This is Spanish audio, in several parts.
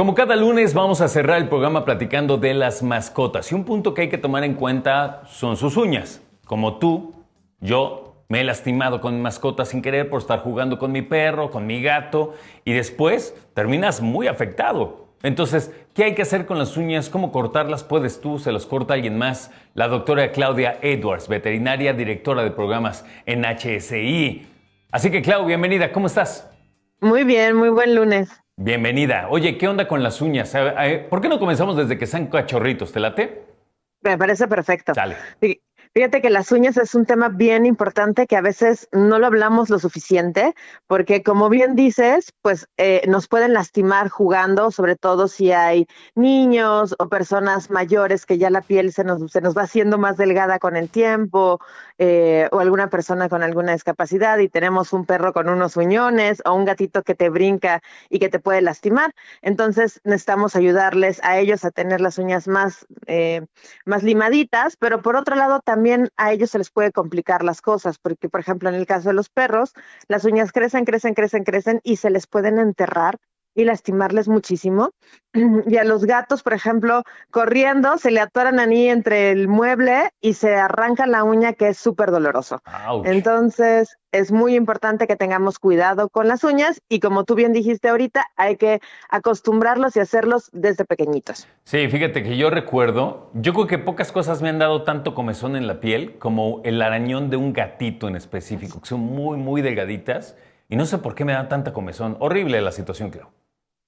Como cada lunes vamos a cerrar el programa platicando de las mascotas y un punto que hay que tomar en cuenta son sus uñas. Como tú, yo me he lastimado con mi mascota sin querer por estar jugando con mi perro, con mi gato y después terminas muy afectado. Entonces, ¿qué hay que hacer con las uñas? ¿Cómo cortarlas? ¿Puedes tú? ¿Se los corta alguien más? La doctora Claudia Edwards, veterinaria, directora de programas en HSI. Así que, Clau, bienvenida. ¿Cómo estás? Muy bien, muy buen lunes. Bienvenida. Oye, ¿qué onda con las uñas? ¿Por qué no comenzamos desde que sean cachorritos? ¿Te late? Me parece perfecto. Sale. Fíjate que las uñas es un tema bien importante que a veces no lo hablamos lo suficiente, porque como bien dices, pues nos pueden lastimar jugando, sobre todo si hay niños o personas mayores que ya la piel se nos va haciendo más delgada con el tiempo, o alguna persona con alguna discapacidad y tenemos un perro con unos uñones o un gatito que te brinca y que te puede lastimar. Entonces necesitamos ayudarles a ellos a tener las uñas más limaditas, pero por otro lado también a ellos se les puede complicar las cosas, porque por ejemplo en el caso de los perros, las uñas crecen y se les pueden enterrar y lastimarles muchísimo. Y a los gatos, por ejemplo, corriendo, se le atoran ahí entre el mueble y se arranca la uña, que es súper doloroso. Ouch. Entonces, es muy importante que tengamos cuidado con las uñas y como tú bien dijiste ahorita, hay que acostumbrarlos y hacerlos desde pequeñitos. Sí, fíjate que yo creo que pocas cosas me han dado tanto comezón en la piel como el arañón de un gatito en específico, que son muy, muy delgaditas y no sé por qué me da tanta comezón. Horrible la situación, Clau.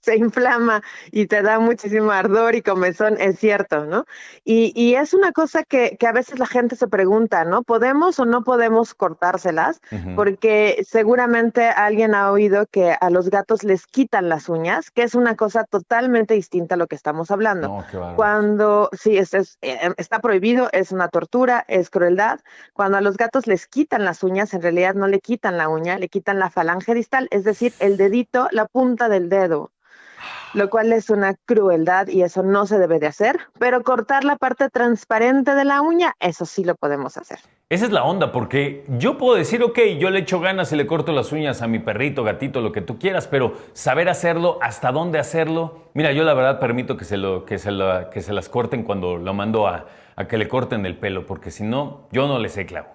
Se inflama y te da muchísimo ardor y comezón, es cierto, ¿no? Y es una cosa que a veces la gente se pregunta, ¿no? ¿Podemos o no podemos cortárselas? Ujú. Porque seguramente alguien ha oído que a los gatos les quitan las uñas, que es una cosa totalmente distinta a lo que estamos hablando. No, qué bárbaro. Cuando, sí, está prohibido, es una tortura, es crueldad. Cuando a los gatos les quitan las uñas, en realidad no le quitan la uña, le quitan la falange distal, es decir, el dedito, la punta del dedo, lo cual es una crueldad y eso no se debe de hacer, pero cortar la parte transparente de la uña, eso sí lo podemos hacer. Esa es la onda, porque yo puedo decir, ok, yo le echo ganas y le corto las uñas a mi perrito, gatito, lo que tú quieras, pero saber hacerlo, hasta dónde hacerlo. Mira, yo la verdad permito que se las corten cuando lo mando a que le corten el pelo, porque si no, yo no le sé, clavo.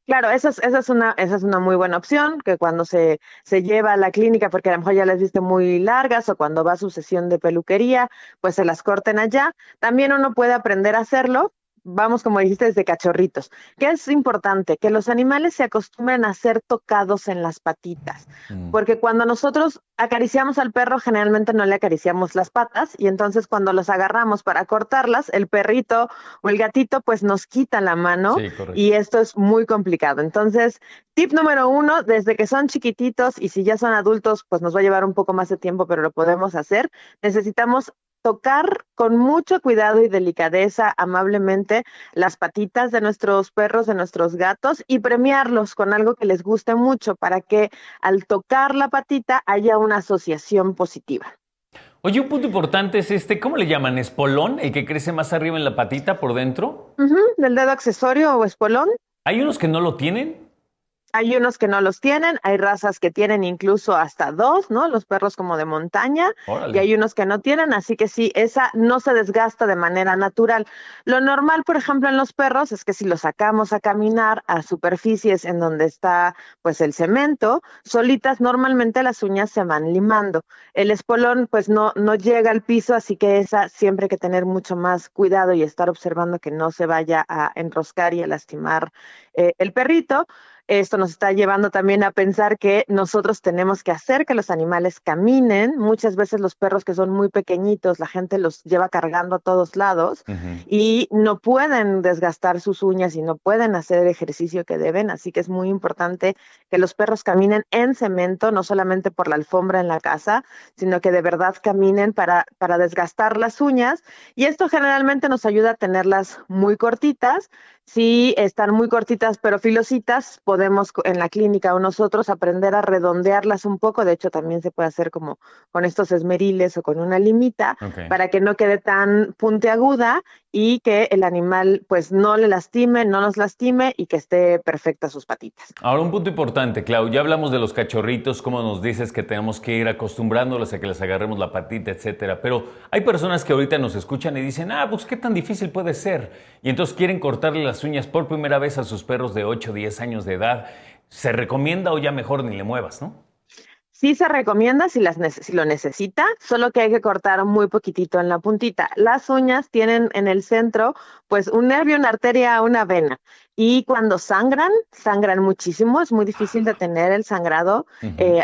Claro, esa es una muy buena opción, que cuando se lleva a la clínica, porque a lo mejor ya las viste muy largas, o cuando va a su sesión de peluquería, pues se las corten allá. También uno puede aprender a hacerlo, vamos, como dijiste, desde cachorritos. ¿Qué es importante? Que los animales se acostumbren a ser tocados en las patitas, Mm. porque cuando nosotros acariciamos al perro, generalmente no le acariciamos las patas, y entonces cuando los agarramos para cortarlas, el perrito o el gatito, pues nos quita la mano Sí, correcto. y esto es muy complicado. Entonces, tip número uno, desde que son chiquititos y si ya son adultos, pues nos va a llevar un poco más de tiempo, pero lo podemos hacer. Necesitamos tocar con mucho cuidado y delicadeza, amablemente, las patitas de nuestros perros, de nuestros gatos y premiarlos con algo que les guste mucho para que al tocar la patita haya una asociación positiva. Oye, un punto importante es ¿cómo le llaman? ¿Espolón? ¿El que crece más arriba en la patita por dentro? Ujú, del dedo accesorio o espolón. Hay unos que no lo tienen. Hay unos que no los tienen, hay razas que tienen incluso hasta dos, ¿no? Los perros como de montaña, y Órale. hay unos que no tienen, así que sí, esa no se desgasta de manera natural. Lo normal, por ejemplo, en los perros es que si los sacamos a caminar a superficies en donde está pues el cemento, solitas normalmente las uñas se van limando. El espolón pues no llega al piso, así que esa siempre hay que tener mucho más cuidado y estar observando que no se vaya a enroscar y a lastimar el perrito. Esto nos está llevando también a pensar que nosotros tenemos que hacer que los animales caminen. Muchas veces los perros que son muy pequeñitos, la gente los lleva cargando a todos lados Ujú. y no pueden desgastar sus uñas y no pueden hacer el ejercicio que deben. Así que es muy importante que los perros caminen en cemento, no solamente por la alfombra en la casa, sino que de verdad caminen para desgastar las uñas. Y esto generalmente nos ayuda a tenerlas muy cortitas. Si están muy cortitas pero filositas, podemos en la clínica o nosotros aprender a redondearlas un poco. De hecho, también se puede hacer como con estos esmeriles o con una limita Ok. para que no quede tan puntiaguda y que el animal pues no le lastime, no nos lastime y que esté perfecta sus patitas. Ahora, un punto importante, Clau, ya hablamos de los cachorritos, cómo nos dices que tenemos que ir acostumbrándolos a que les agarremos la patita, etcétera, pero hay personas que ahorita nos escuchan y dicen, pues qué tan difícil puede ser, y entonces quieren cortarle las uñas por primera vez a sus perros de 8 o 10 años de edad. ¿Se recomienda o ya mejor ni le muevas, no? Sí se recomienda si lo necesita, solo que hay que cortar muy poquitito en la puntita. Las uñas tienen en el centro pues un nervio, una arteria, una vena. Y cuando sangran muchísimo, es muy difícil detener el sangrado,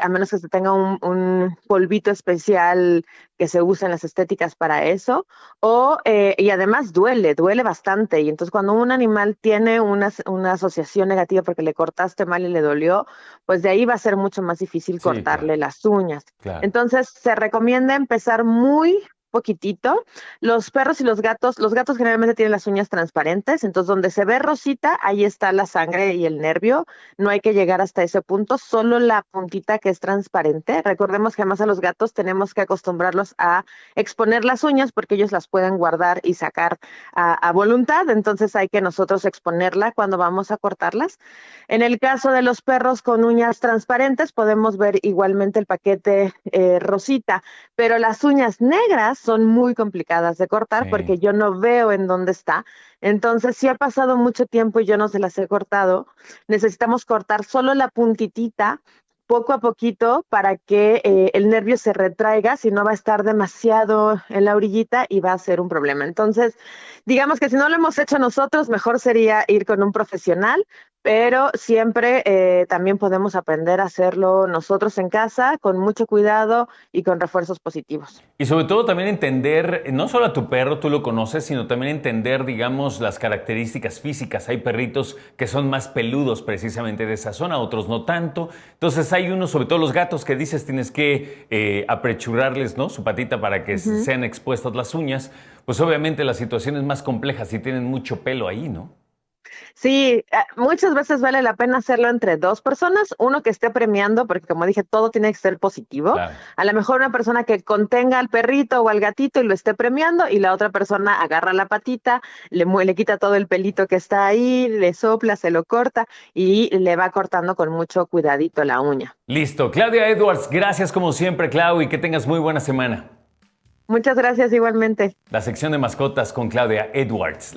a menos que se tenga un polvito especial que se usa en las estéticas para eso, y además duele bastante. Y entonces cuando un animal tiene una asociación negativa porque le cortaste mal y le dolió, pues de ahí va a ser mucho más difícil cortarle las uñas. Claro. Entonces se recomienda empezar muy poquitito. Los perros y los gatos generalmente tienen las uñas transparentes, entonces donde se ve rosita, ahí está la sangre y el nervio. No hay que llegar hasta ese punto, solo la puntita que es transparente. Recordemos que además a los gatos tenemos que acostumbrarlos a exponer las uñas porque ellos las pueden guardar y sacar a voluntad, entonces hay que nosotros exponerla cuando vamos a cortarlas. En el caso de los perros con uñas transparentes, podemos ver igualmente el paquete rosita, pero las uñas negras son muy complicadas de cortar porque yo no veo en dónde está. Entonces, si ha pasado mucho tiempo y yo no se las he cortado, necesitamos cortar solo la puntitita poco a poquito para que el nervio se retraiga, si no va a estar demasiado en la orillita y va a ser un problema. Entonces, digamos que si no lo hemos hecho nosotros, mejor sería ir con un profesional, pero siempre también podemos aprender a hacerlo nosotros en casa con mucho cuidado y con refuerzos positivos. Y sobre todo también entender, no solo a tu perro, tú lo conoces, sino también entender, digamos, las características físicas. Hay perritos que son más peludos precisamente de esa zona, otros no tanto. Entonces hay unos, sobre todo los gatos, que dices tienes que aprecurarles, ¿no?, su patita para que sean expuestas las uñas. Pues obviamente la situación es más compleja si tienen mucho pelo ahí, ¿no? Sí, muchas veces vale la pena hacerlo entre dos personas, uno que esté premiando, porque como dije, todo tiene que ser positivo. Claro. A lo mejor una persona que contenga al perrito o al gatito y lo esté premiando, y la otra persona agarra la patita, le quita todo el pelito que está ahí, le sopla, se lo corta y le va cortando con mucho cuidadito la uña. Listo. Claudia Edwards, gracias como siempre, Clau, y que tengas muy buena semana. Muchas gracias igualmente. La sección de mascotas con Claudia Edwards.